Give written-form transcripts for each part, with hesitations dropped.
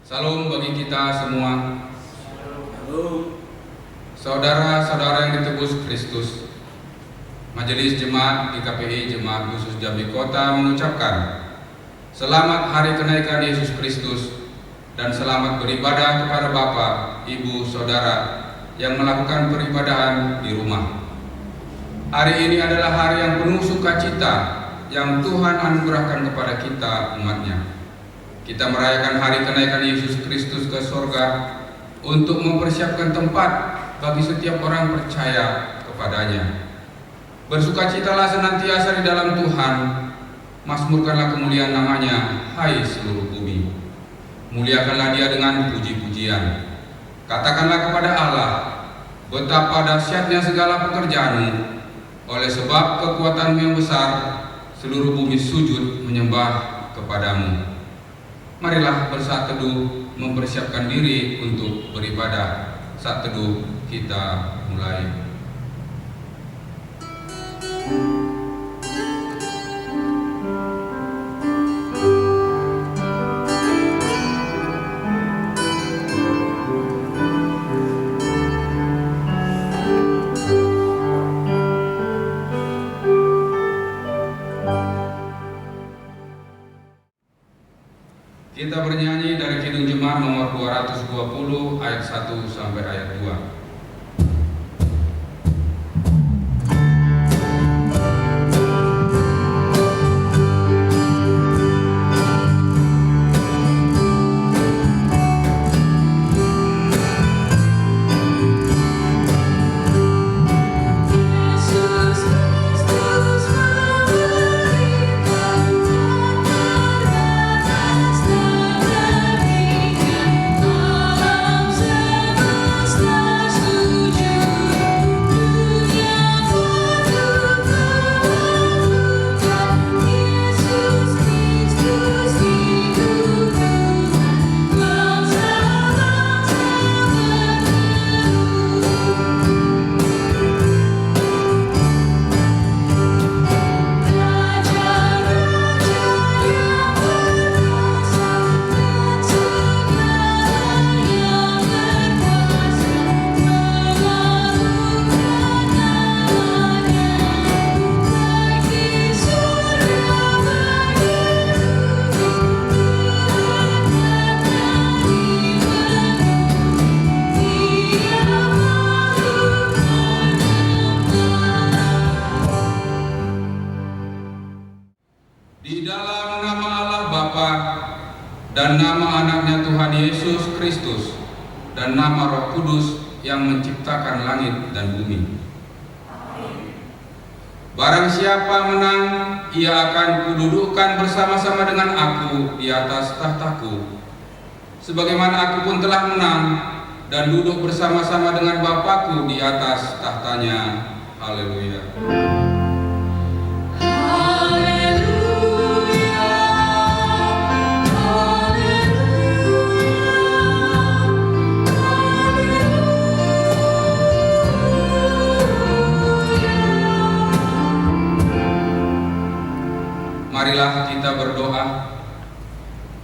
Salam bagi kita semua. Halo. Saudara-saudara yang ditebus Kristus, Majelis Jemaat GKPI Jemaat Khusus Jambi Kota mengucapkan selamat hari kenaikan Yesus Kristus dan selamat beribadah kepada Bapak, Ibu, Saudara yang melakukan peribadahan di rumah. Hari ini adalah hari yang penuh sukacita yang Tuhan anugerahkan kepada kita umatnya. Kita merayakan hari kenaikan Yesus Kristus ke sorga untuk mempersiapkan tempat bagi setiap orang percaya kepadanya. Bersukacitalah senantiasa di dalam Tuhan, mazmurkanlah kemuliaan namanya, hai seluruh bumi. Muliakanlah dia dengan puji-pujian. Katakanlah kepada Allah, betapa dahsyatnya segala pekerjaanmu, oleh sebab kekuatanmu yang besar, seluruh bumi sujud menyembah kepadamu. Marilah bersaat teduh mempersiapkan diri untuk beribadah. Saat teduh kita mulai. Kita bernyanyi dari Kidung Jemaat nomor 220 ayat 1 sampai ayat 2. Di dalam nama Allah Bapa dan nama anaknya Tuhan Yesus Kristus dan nama Roh Kudus yang menciptakan langit dan bumi. Barang siapa menang, ia akan kududukkan bersama-sama dengan aku di atas tahtaku, sebagaimana aku pun telah menang dan duduk bersama-sama dengan Bapakku di atas tahtanya. Haleluya. Marilah kita berdoa.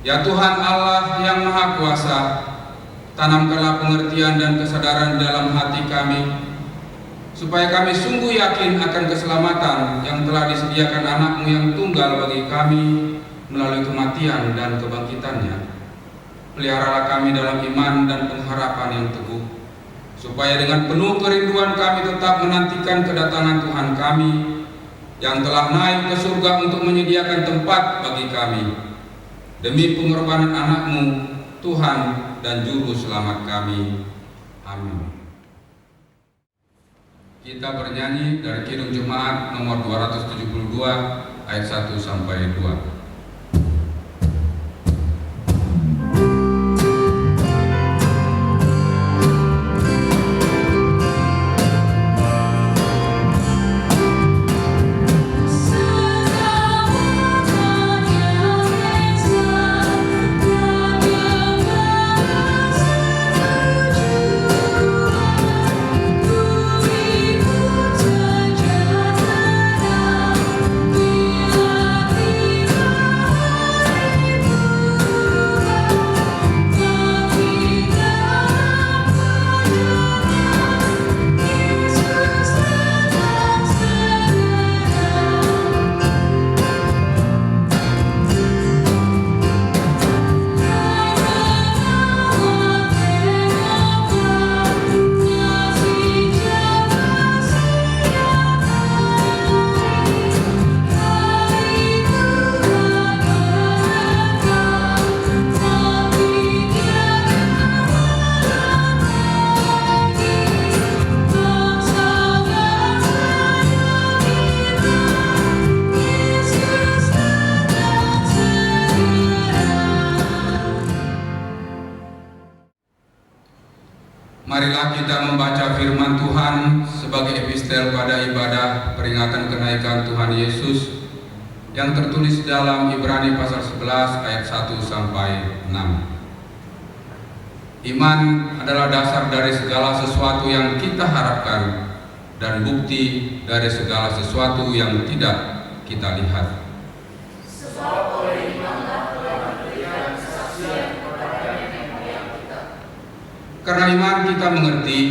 Ya Tuhan Allah yang Maha Kuasa, tanamkanlah pengertian dan kesadaran dalam hati kami, supaya kami sungguh yakin akan keselamatan yang telah disediakan anak-Mu yang tunggal bagi kami melalui kematian dan kebangkitannya. Peliharalah kami dalam iman dan pengharapan yang teguh, supaya dengan penuh kerinduan kami tetap menantikan kedatangan Tuhan kami yang telah naik ke surga untuk menyediakan tempat bagi kami. Demi pengorbanan anak-Mu, Tuhan dan Juru Selamat kami. Amin. Kita bernyanyi dari Kidung Jemaat nomor 272 ayat 1 sampai 2. kita membaca firman Tuhan sebagai epistel pada ibadah peringatan kenaikan Tuhan Yesus yang tertulis dalam Ibrani pasal 11 ayat 1 sampai 6. Iman adalah dasar dari segala sesuatu yang kita harapkan dan bukti dari segala sesuatu yang tidak kita lihat. Sebab oleh imanlah telah memberikan kesaksian kepada nenek moyang kita. Karena iman kita mengerti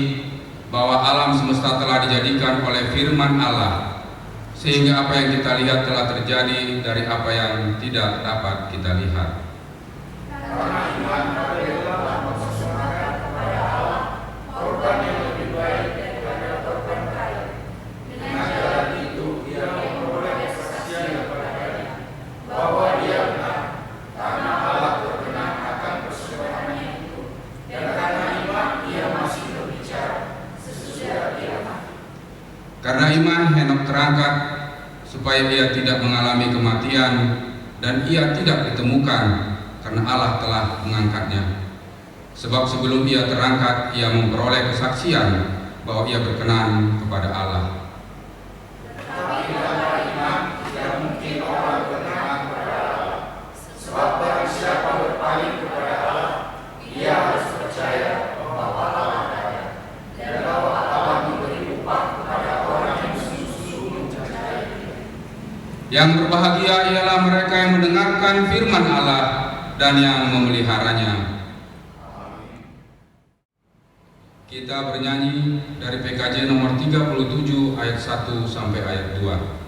bahwa alam semesta telah dijadikan oleh firman Allah, sehingga apa yang kita lihat telah terjadi dari apa yang tidak dapat kita lihat. Karena iman adalah mempersembahkan kepada Allah korban yang lebih baik daripada korban kayu. Dengan jalan itu ia memperoleh kesaksian kepadanya bahwa dia benar, karena Allah berkenan akan persembahannya itu, dan karena iman ia masih berbicara sesudah dia mati. Karena iman Henok terangkat supaya ia tidak mengalami kematian, dan ia tidak ditemukan karena Allah telah mengangkatnya. Sebab sebelum ia terangkat, ia memperoleh kesaksian bahwa ia berkenan kepada Allah. Tetapi tanpa iman tidak mungkin orang berkenan kepada Allah. Sebab barang siapa berpaling kepada Allah, ia harus percaya bahwa Allah ada, dan bahwa Allah memberi upah kepada orang yang sungguh-sungguh mencari Dia. Yang berbahagia ialah mereka yang mendengarkan firman Allah dan yang memeliharanya. Kita bernyanyi dari PKJ nomor 37 ayat 1 sampai ayat 2.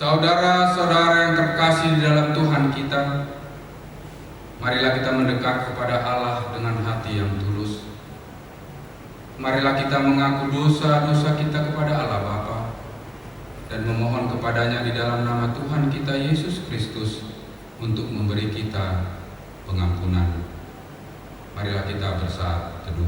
Saudara-saudara yang terkasih di dalam Tuhan kita, marilah kita mendekat kepada Allah dengan hati yang tulus. Marilah kita mengaku dosa-dosa kita kepada Allah Bapa, dan memohon kepadanya di dalam nama Tuhan kita Yesus Kristus untuk memberi kita pengampunan. Marilah kita bersaat teduh.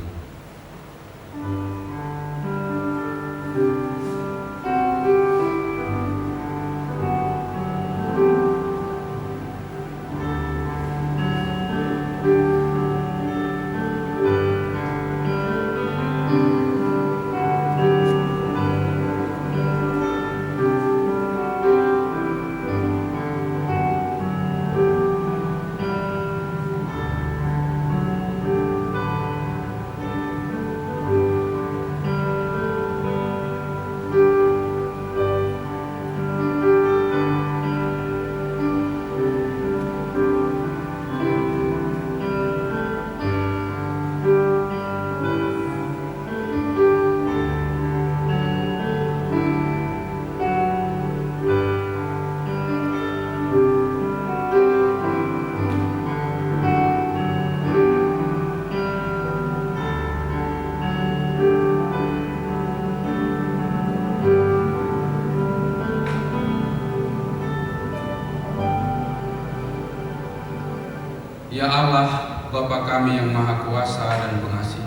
Ya Allah, Bapa kami yang Maha Kuasa dan Pengasih,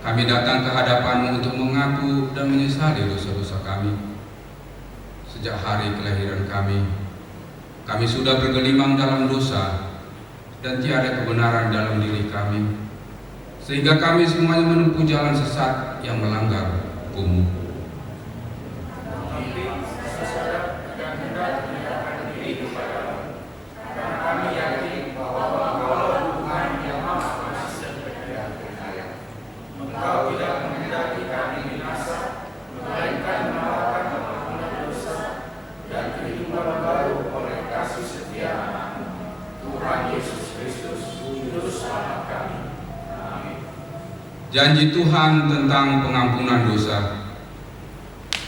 kami datang ke hadapan-Mu untuk mengaku dan menyesali dosa-dosa kami. Sejak hari kelahiran kami sudah bergelimang dalam dosa dan tiada kebenaran dalam diri kami, sehingga kami semuanya menempuh jalan sesat yang melanggar hukum-Mu. Janji Tuhan tentang pengampunan dosa.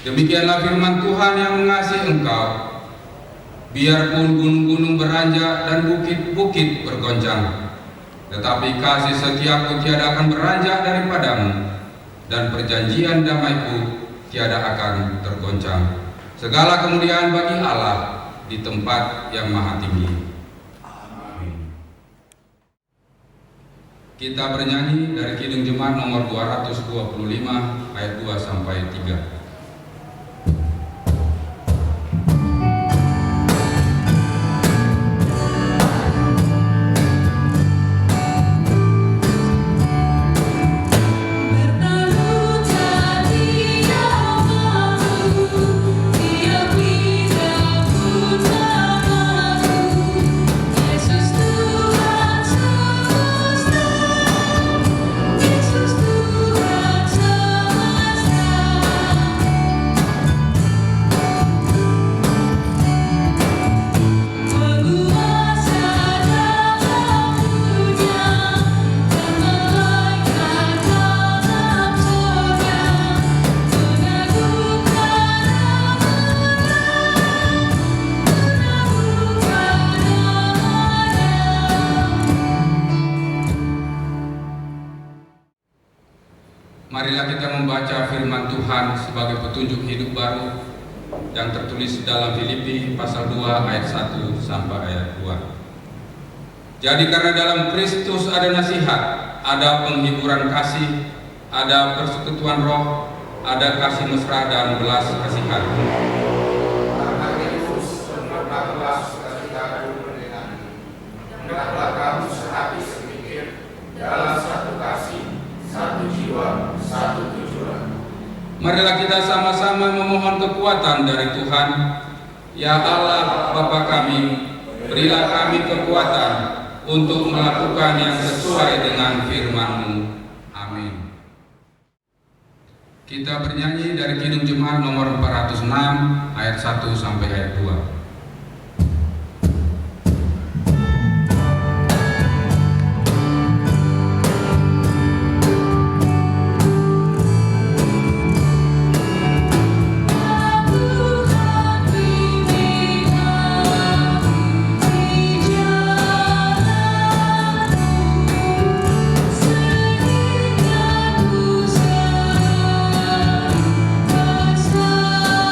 Demikianlah firman Tuhan yang mengasihi engkau. Biarpun gunung-gunung beranjak dan bukit-bukit bergoncang, tetapi kasih setiaku tiada akan beranjak daripadamu, dan perjanjian damaiku tiada akan tergoncang. Segala kemuliaan bagi Allah di tempat yang maha tinggi. Kita bernyanyi dari Kidung Jemaat nomor 225 ayat 2 sampai 3. Marilah kita membaca firman Tuhan sebagai petunjuk hidup baru yang tertulis dalam Filipi pasal 2 ayat 1 sampai ayat 2. Jadi karena dalam Kristus ada nasihat, ada penghiburan kasih, ada persekutuan roh, ada kasih mesra dan belas kasihan. Karena Kristus sempurnakanlah sukacitaku dengan hendaklah kamu sehati sepikir dalam satu kasih, satu jiwa, satu tujuan. Marilah kita sama-sama memohon kekuatan dari Tuhan. Ya Allah, Bapa kami, berilah kami kekuatan untuk melakukan yang sesuai dengan firman-Mu. Amin. Kita bernyanyi dari Kidung Jemaat nomor 406 ayat 1 sampai ayat 2. Selamat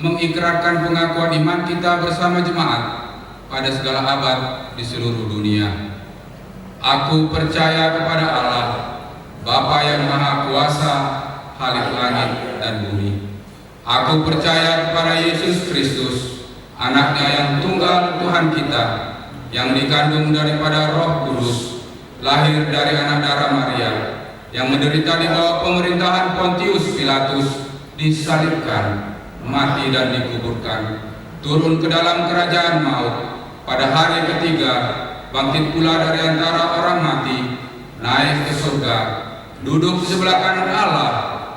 mengikrarkan pengakuan iman kita bersama jemaat pada segala abad di seluruh dunia. Aku percaya kepada Allah, Bapa yang Maha Kuasa, Khalik langit dan bumi. Aku percaya kepada Yesus Kristus, Anaknya yang tunggal Tuhan kita, yang dikandung daripada Roh Kudus, lahir dari anak darah Maria, yang menderita di bawah pemerintahan Pontius Pilatus, disalibkan, mati dan dikuburkan, turun ke dalam kerajaan maut, pada hari ketiga bangkit pula dari antara orang mati, naik ke surga, duduk di sebelah kanan Allah,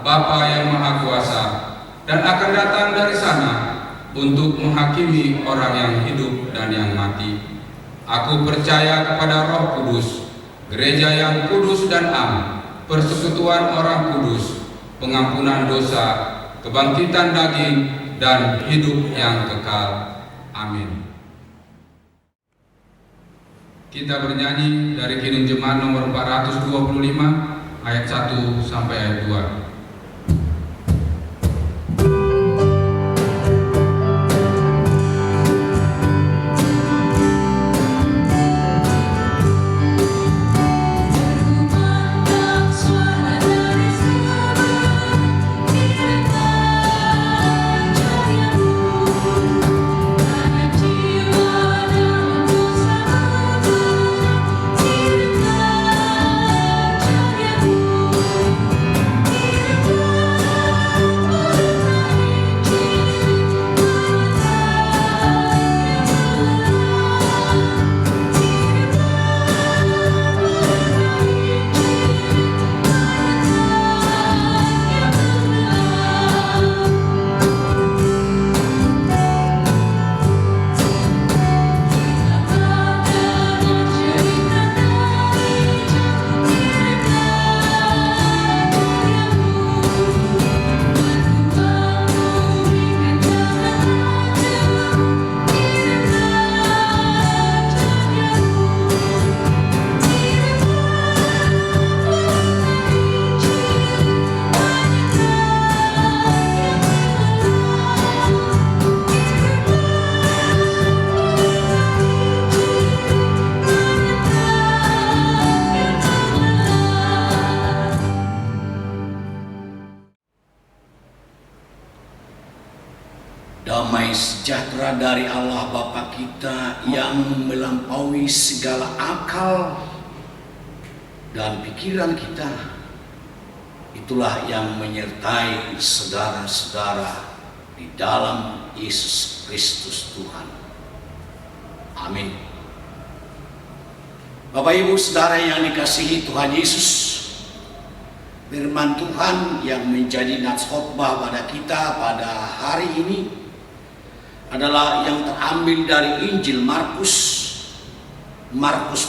Bapa yang Maha Kuasa, dan akan datang dari sana untuk menghakimi orang yang hidup dan yang mati. Aku percaya kepada Roh Kudus, gereja yang kudus dan am, persekutuan orang kudus, pengampunan dosa, kebangkitan daging, dan hidup yang kekal. Amin. Kita bernyanyi dari Kidung Jemaat nomor 425 ayat 1 sampai ayat 2. Damai sejahtera dari Allah Bapa kita yang melampaui segala akal dan pikiran kita, itulah yang menyertai saudara-saudara di dalam Yesus Kristus Tuhan. Amin. Bapak Ibu Saudara yang dikasihi Tuhan Yesus, firman Tuhan yang menjadi nats khotbah pada kita pada hari ini adalah yang terambil dari Injil Markus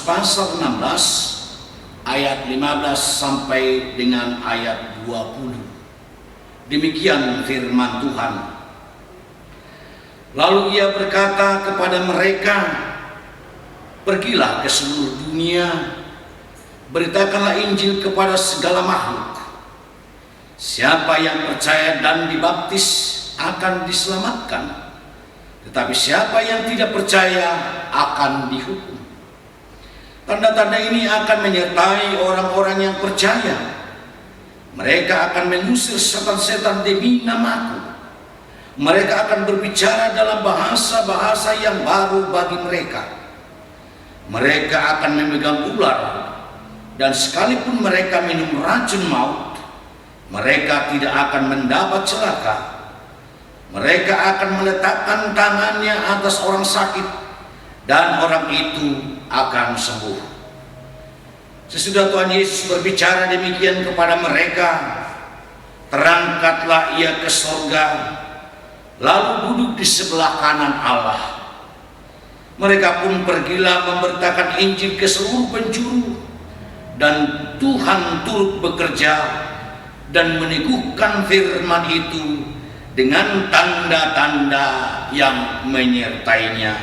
pasal 16 ayat 15 sampai dengan ayat 20. Demikian firman Tuhan. Lalu ia berkata kepada mereka, "Pergilah ke seluruh dunia, beritakanlah Injil kepada segala makhluk. Siapa yang percaya dan dibaptis akan diselamatkan, tetapi siapa yang tidak percaya akan dihukum. Tanda-tanda ini akan menyertai orang-orang yang percaya. Mereka akan mengusir setan-setan demi namaku. Mereka akan berbicara dalam bahasa-bahasa yang baru bagi mereka. Mereka akan memegang ular, dan sekalipun mereka minum racun maut, mereka tidak akan mendapat celaka. Mereka akan meletakkan tangannya atas orang sakit, dan orang itu akan sembuh." Sesudah Tuhan Yesus berbicara demikian kepada mereka, terangkatlah ia ke surga, lalu duduk di sebelah kanan Allah. Mereka pun pergilah memberitakan Injil ke seluruh penjuru, dan Tuhan turut bekerja dan meneguhkan firman itu dengan tanda-tanda yang menyertainya.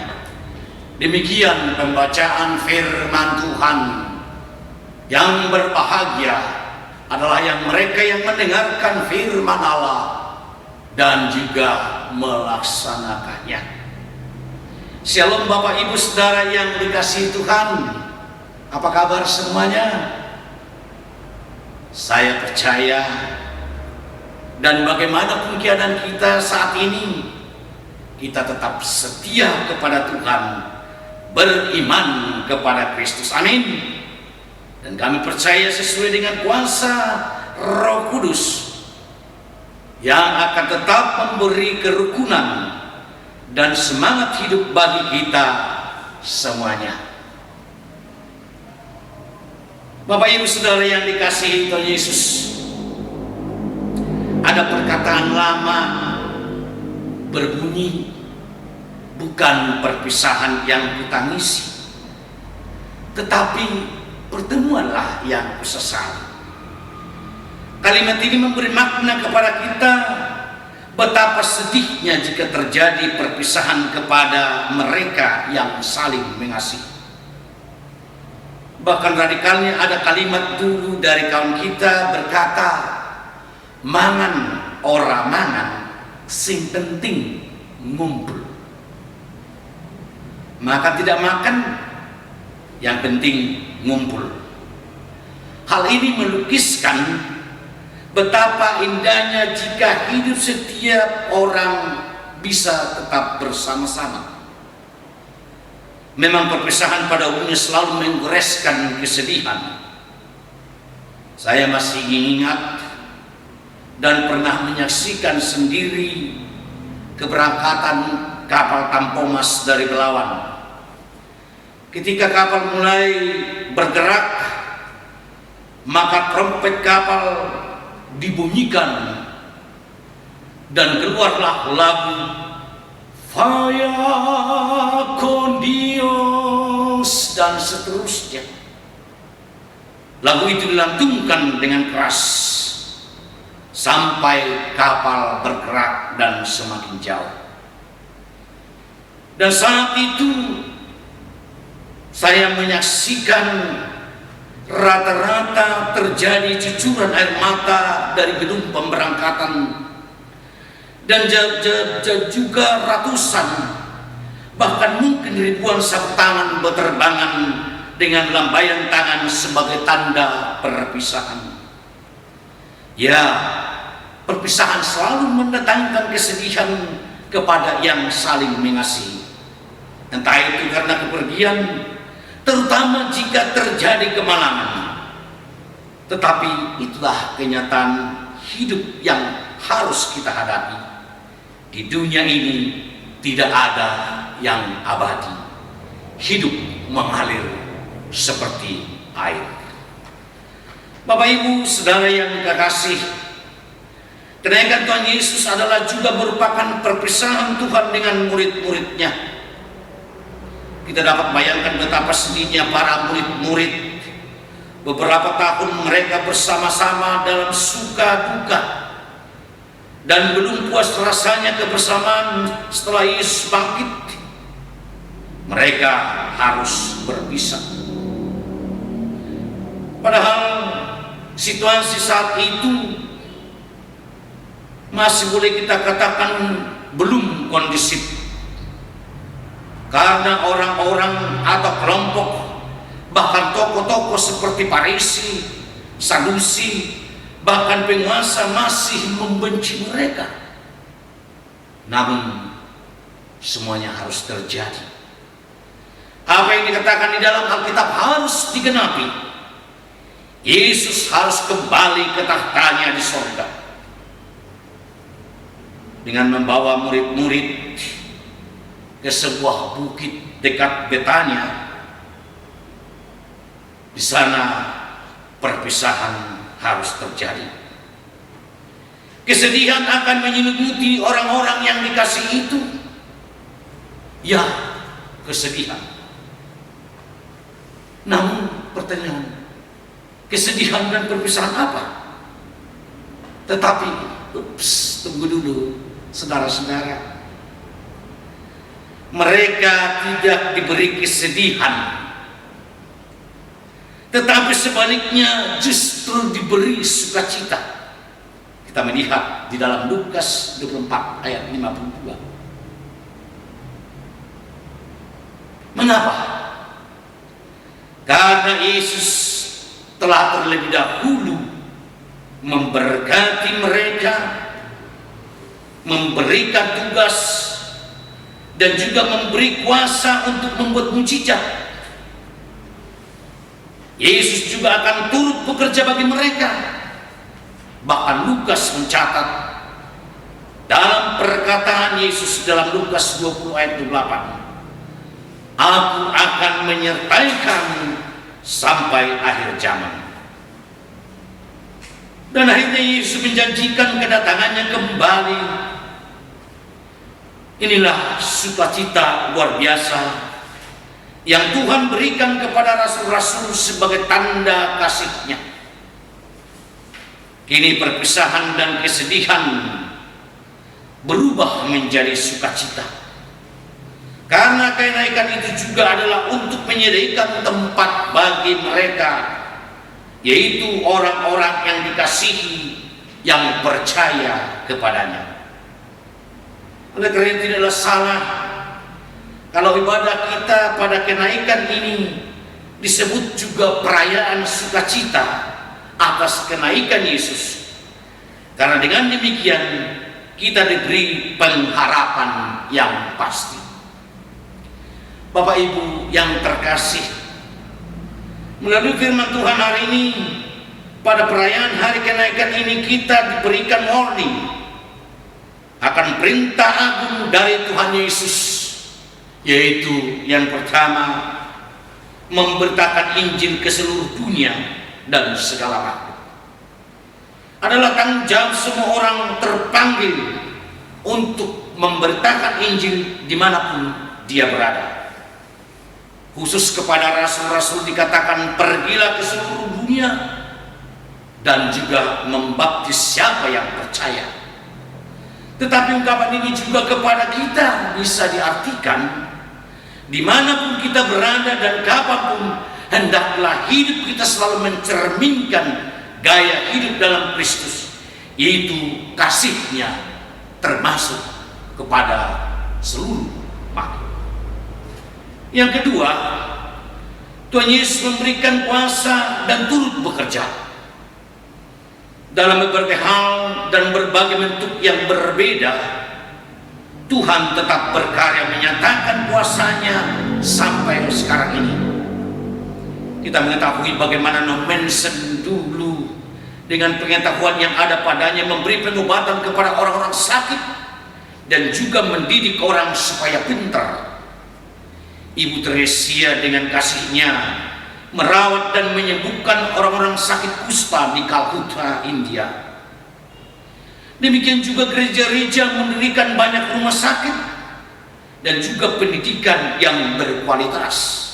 Demikian pembacaan firman Tuhan. Yang berbahagia adalah yang mereka yang mendengarkan firman Allah dan juga melaksanakannya. Shalom Bapak Ibu Saudara yang dikasihi Tuhan. Apa kabar semuanya? Saya percaya dan bagaimanapun keadaan kita saat ini, kita tetap setia kepada Tuhan, beriman kepada Kristus. Amin. Dan kami percaya sesuai dengan kuasa Roh Kudus yang akan tetap memberi kerukunan dan semangat hidup bagi kita semuanya. Bapak Ibu Saudara yang dikasihi Tuhan Yesus, ada perkataan lama berbunyi, bukan perpisahan yang kutangisi, tetapi pertemuanlah yang kusesali. Kalimat ini memberi makna kepada kita betapa sedihnya jika terjadi perpisahan kepada mereka yang saling mengasihi. Bahkan radikalnya ada kalimat dulu dari kaum kita berkata, mangan ora mangan, sing penting ngumpul. Maka tidak makan, yang penting ngumpul. Hal ini melukiskan betapa indahnya jika hidup setiap orang bisa tetap bersama-sama. Memang perpisahan pada umumnya selalu menggoreskan kesedihan. Saya masih ingat dan pernah menyaksikan sendiri keberangkatan kapal Tampomas dari Belawan. Ketika kapal mulai bergerak, maka trompet kapal dibunyikan dan keluarlah lagu Faya con Dios dan seterusnya. Lagu itu dilantungkan dengan keras sampai kapal bergerak dan semakin jauh. Dan saat itu saya menyaksikan rata-rata terjadi cucuran air mata dari gedung pemberangkatan, dan juga ratusan, bahkan mungkin ribuan sapu tangan berterbangan dengan lambaian tangan sebagai tanda perpisahan. Ya, perpisahan selalu mendatangkan kesedihan kepada yang saling mengasihi. Entah itu karena kepergian, terutama jika terjadi kemalangan. Tetapi itulah kenyataan hidup yang harus kita hadapi. Di dunia ini tidak ada yang abadi. Hidup mengalir seperti air. Bapak Ibu Saudara yang dikasihi, kenaikan Tuhan Yesus adalah juga merupakan perpisahan Tuhan dengan murid-muridnya. Kita dapat bayangkan betapa sedihnya para murid-murid. Beberapa tahun mereka bersama-sama dalam suka duka, dan belum puas rasanya kebersamaan setelah Yesus bangkit. Mereka harus berpisah. Padahal situasi saat itu masih boleh kita katakan belum kondusif, karena orang-orang atau kelompok, bahkan tokoh-tokoh seperti Farisi, Sadusi, bahkan penguasa masih membenci mereka. Namun semuanya harus terjadi. Apa yang dikatakan di dalam Alkitab harus digenapi. Yesus harus kembali ke tahtanya di sorga dengan membawa murid-murid ke sebuah bukit dekat Betania. Di sana perpisahan harus terjadi. Kesedihan akan menyelimuti orang-orang yang dikasihi itu. Ya, kesedihan. Namun pertanyaan, kesedihan dan perpisahan apa? Tetapi, tunggu dulu, saudara-saudara. Mereka tidak diberi kesedihan, tetapi sebaliknya justru diberi sukacita. Kita melihat di dalam Lukas 24 ayat 52. Mengapa? Karena Yesus telah terlebih dahulu memberkati mereka, memberikan tugas, dan juga memberi kuasa untuk membuat mujizat. Yesus juga akan turut bekerja bagi mereka. Bahkan Lukas mencatat dalam perkataan Yesus dalam Lukas 20 ayat 28, Aku akan menyertai kamu sampai akhir zaman. Dan akhirnya Yesus menjanjikan kedatangannya kembali. Inilah sukacita luar biasa yang Tuhan berikan kepada rasul-rasul sebagai tanda kasih-Nya. Kini perpisahan dan kesedihan berubah menjadi sukacita. Karena kenaikan itu juga adalah untuk menyediakan tempat bagi mereka, yaitu orang-orang yang dikasihi, yang percaya kepadanya. Oleh karena itu tidaklah salah kalau ibadah kita pada kenaikan ini disebut juga perayaan sukacita atas kenaikan Yesus. Karena dengan demikian kita diberi pengharapan yang pasti. Bapak Ibu yang terkasih, melalui firman Tuhan hari ini, pada perayaan hari kenaikan ini kita diberikan warning akan perintah agung dari Tuhan Yesus, yaitu yang pertama, memberitakan Injil ke seluruh dunia dan segala makhluk. Adalah tanggung jawab semua orang terpanggil untuk memberitakan Injil dimanapun dia berada. Khusus kepada rasul-rasul dikatakan pergilah ke seluruh dunia dan juga membaptis siapa yang percaya. Tetapi ungkapan ini juga kepada kita bisa diartikan dimanapun kita berada dan kapanpun, hendaklah hidup kita selalu mencerminkan gaya hidup dalam Kristus, yaitu kasih-Nya termasuk kepada seluruh makhluk. Yang kedua, Tuhan Yesus memberikan kuasa dan turut bekerja dalam berbagai hal dan berbagai bentuk yang berbeda. Tuhan tetap berkarya menyatakan kuasa-Nya sampai sekarang ini. Kita mengetahui bagaimana Nommensen dulu dengan pengetahuan yang ada padanya memberi pengobatan kepada orang-orang sakit dan juga mendidik orang supaya pintar. Ibu Teresia dengan kasih-Nya merawat dan menyembuhkan orang-orang sakit kusta di Calcutta, India. Demikian juga gereja-gereja mendirikan banyak rumah sakit dan juga pendidikan yang berkualitas.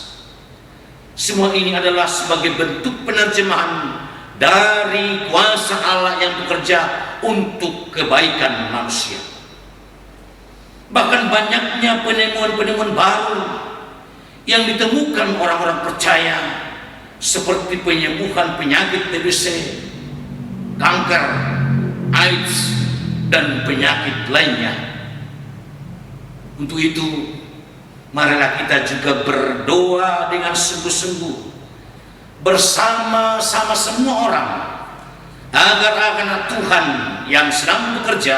Semua ini adalah sebagai bentuk penerjemahan dari kuasa Allah yang bekerja untuk kebaikan manusia. Bahkan banyaknya penemuan-penemuan baru yang ditemukan orang-orang percaya, seperti penyembuhan penyakit TBC, kanker, AIDS, dan penyakit lainnya. Untuk itu, marilah kita juga berdoa dengan sungguh-sungguh bersama-sama semua orang, agar anak Tuhan yang sedang bekerja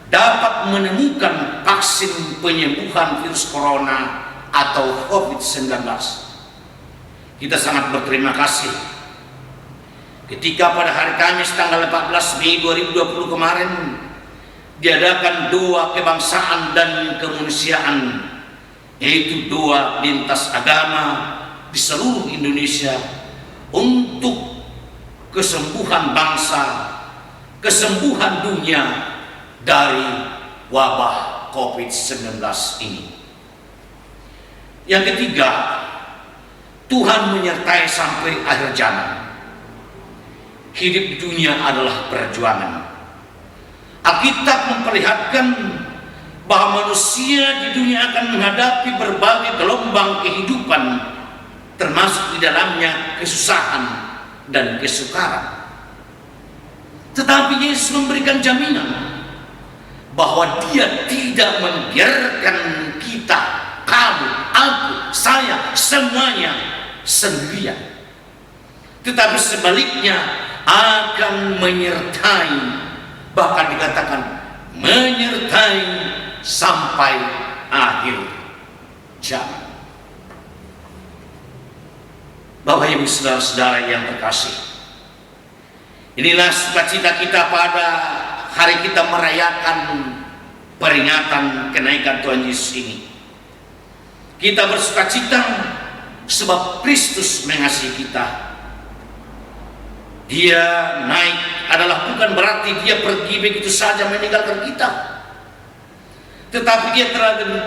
dapat menemukan vaksin penyembuhan virus corona atau COVID-19. Kita sangat berterima kasih ketika pada hari Kamis tanggal 14 Mei 2020 kemarin diadakan doa kebangsaan dan kemanusiaan, yaitu doa lintas agama di seluruh Indonesia untuk kesembuhan bangsa, kesembuhan dunia dari wabah COVID-19 ini. Yang ketiga, Tuhan menyertai sampai akhir zaman. Hidup di dunia adalah perjuangan. Alkitab memperlihatkan bahwa manusia di dunia akan menghadapi berbagai gelombang kehidupan, termasuk di dalamnya kesusahan dan kesukaran. Tetapi Yesus memberikan jaminan bahwa Dia tidak membiarkan kita, kamu, aku, saya, semuanya sendirian. Tetapi sebaliknya akan menyertai, bahkan dikatakan menyertai sampai akhir zaman. Bapak Ibu saudara-saudara yang terkasih, inilah sukacita kita pada hari kita merayakan peringatan kenaikan Tuhan Yesus ini. Kita bersukacita sebab Kristus mengasihi kita. Dia naik adalah bukan berarti Dia pergi begitu saja meninggalkan kita, tetapi Dia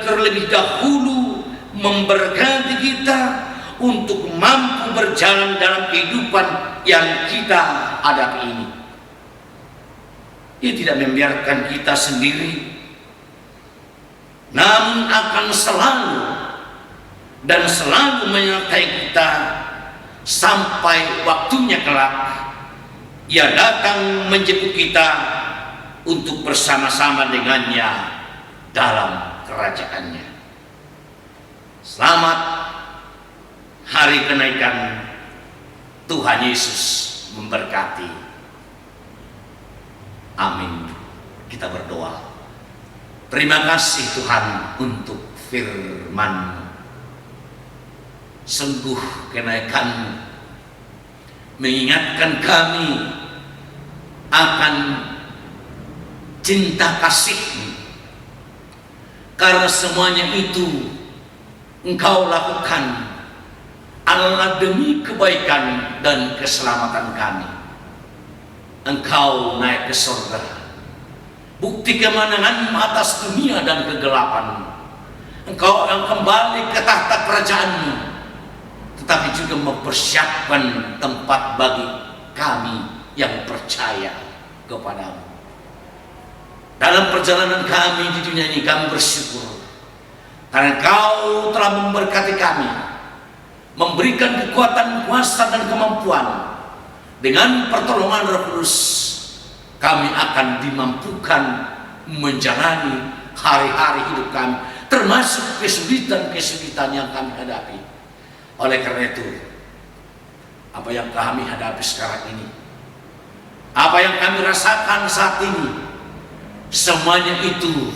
terlebih dahulu memberkati kita untuk mampu berjalan dalam kehidupan yang kita hadapi ini. Dia tidak membiarkan kita sendiri, namun akan selalu dan selalu menyertai kita sampai waktunya kelak Ia datang menjemput kita untuk bersama-sama dengannya dalam kerajaannya. Selamat hari kenaikan Tuhan Yesus memberkati. Amin. Kita berdoa. Terima kasih Tuhan untuk firman-Mu. Sungguh kenaikan mengingatkan kami akan cinta kasih-Mu, karena semuanya itu Engkau lakukan adalah demi kebaikan dan keselamatan kami. Engkau naik ke surga, bukti kemenangan atas dunia dan kegelapan. Engkau yang kembali ke tahta kerajaan-Mu, tetapi juga mempersiapkan tempat bagi kami yang percaya kepada-Mu. Dalam perjalanan kami di dunia ini, kami bersyukur karena Engkau telah memberkati kami, memberikan kekuatan, kuasa, dan kemampuan. Dengan pertolongan Roh Kudus, kami akan dimampukan menjalani hari-hari hidup kami, termasuk kesulitan-kesulitan yang kami hadapi. Oleh karena itu, apa yang kami hadapi sekarang ini, apa yang kami rasakan saat ini, semuanya itu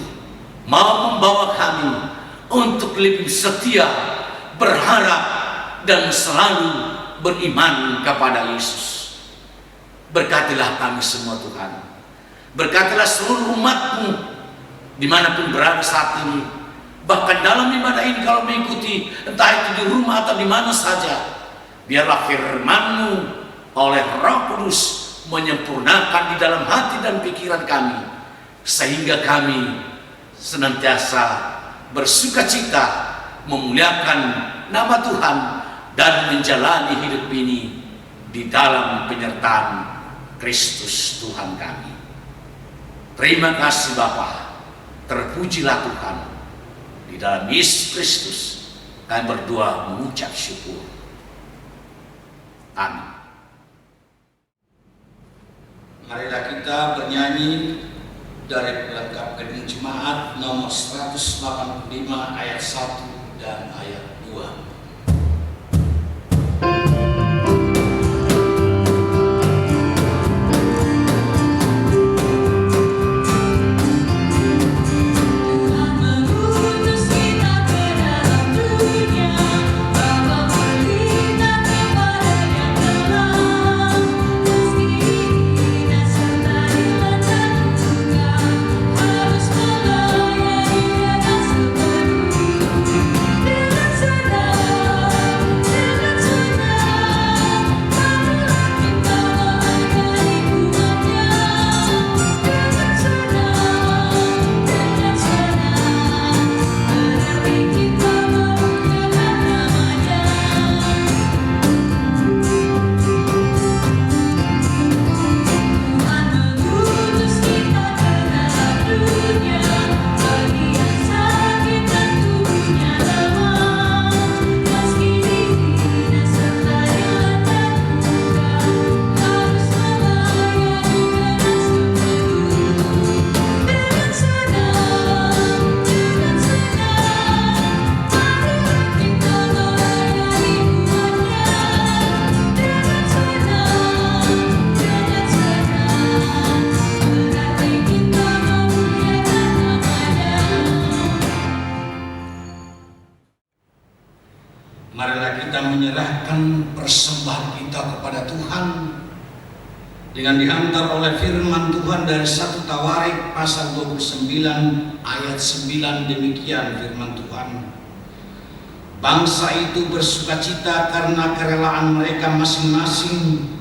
mau membawa kami untuk lebih setia, berharap, dan selalu beriman kepada Yesus. Berkatilah kami semua Tuhan. Berkatilah seluruh umat-Mu dimanapun berada saat ini. Bahkan dalam ibadah ini kalau mengikuti, entah itu di rumah atau di mana saja, biarlah firman-Mu oleh Roh Kudus menyempurnakan di dalam hati dan pikiran kami, sehingga kami senantiasa bersukacita memuliakan nama Tuhan dan menjalani hidup ini di dalam penyertaan Kristus Tuhan kami. Terima kasih Bapa, terpujilah Tuhan. Di dalam Yesus Kristus kami berdoa mengucap syukur. Amin. Marilah kita bernyanyi dari pelengkap Gedung Jemaat nomor 185 ayat 1 dan ayat 2. Dengan menyerahkan persembahan kita kepada Tuhan dengan dihantar oleh firman Tuhan dari 1 Tawarik pasal 29 ayat 9. Demikian firman Tuhan. Bangsa itu bersukacita karena kerelaan mereka masing-masing,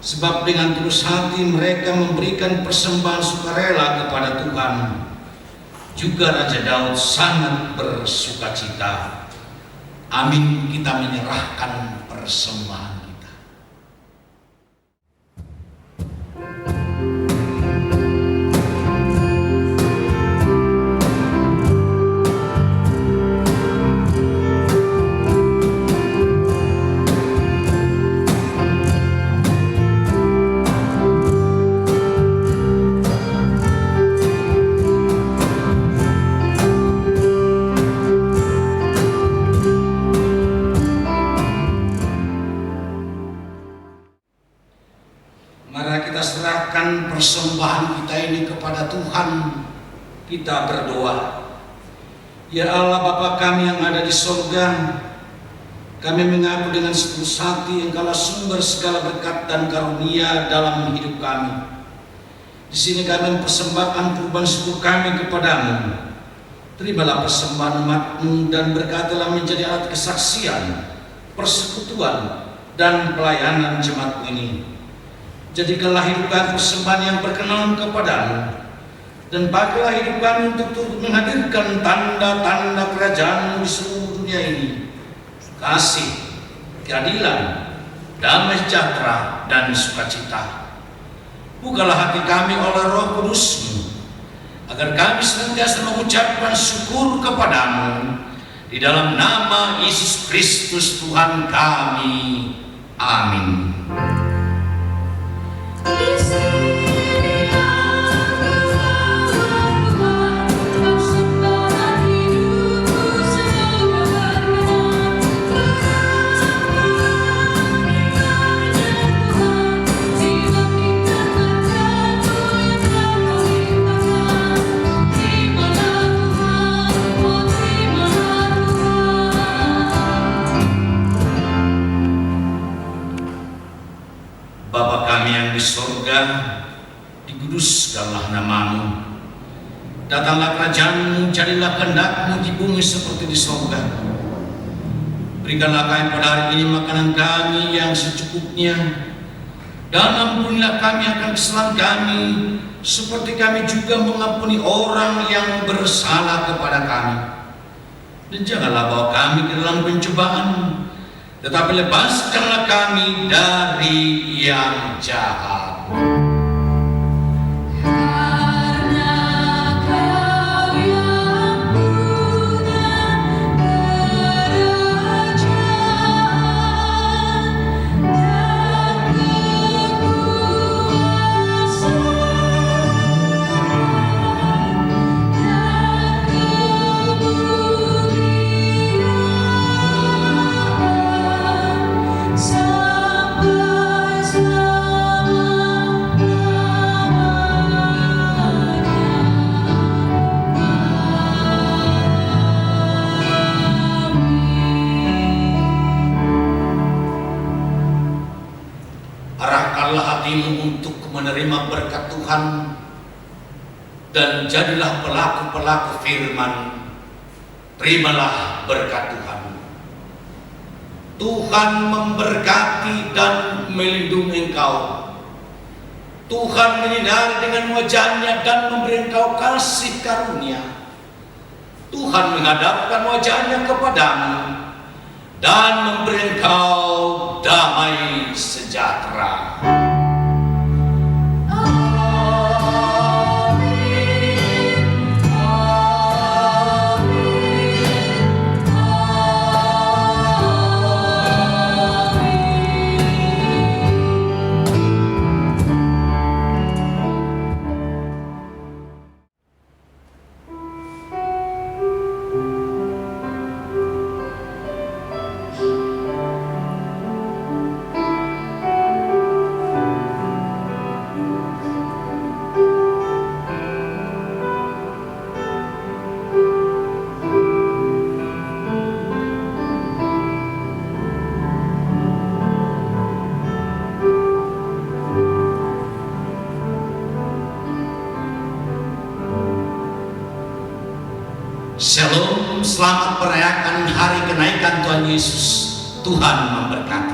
sebab dengan tulus hati mereka memberikan persembahan sukarela kepada Tuhan. Juga Raja Daud sangat bersukacita. Amin, kita menyerahkan persembahan kita. Persembahan kita ini kepada Tuhan. Kita berdoa. Ya Allah Bapa kami yang ada di sorga, kami mengaku dengan setulus hati Engkaulah sumber segala berkat dan karunia dalam hidup kami. Di sini kami mempersembahkan kurban syukur kami kepadamu. Terimalah persembahan umat-Mu dan berkatilah menjadi alat kesaksian, persekutuan dan pelayanan jemaat ini. Jadikanlah hidup kami persembahan yang berkenan kepadamu, dan pakailah hidup kami untuk turut menghadirkan tanda-tanda kerajaan-Mu di seluruh dunia ini. Kasih, keadilan, damai sejahtera, dan sukacita. Bukalah hati kami oleh Roh Kudus-Mu, agar kami senantiasa mengucapkan syukur kepadamu. Di dalam nama Yesus Kristus Tuhan kami. Amin. Bapa kami yang di sorga, dikuduskanlah nama-Mu. Datanglah kerajaan-Mu, jadilah kehendak-Mu di bumi seperti di sorga. Berikanlah kami pada hari ini makanan kami yang secukupnya, dan ampunilah kami akan kesalahan kami, seperti kami juga mengampuni orang yang bersalah kepada kami. Dan janganlah bawa kami ke dalam pencobaan, tetapi lepaskanlah kami dari yang jahat. Untuk menerima berkat Tuhan, dan jadilah pelaku-pelaku firman. Terimalah berkat Tuhan. Tuhan memberkati dan melindungi engkau. Tuhan menyinari dengan wajah-Nya dan memberi engkau kasih karunia. Tuhan menghadapkan wajah-Nya kepadamu dan memberi engkau damai sejahtera. Selamat merayakan hari kenaikan Tuhan Yesus. Tuhan memberkati.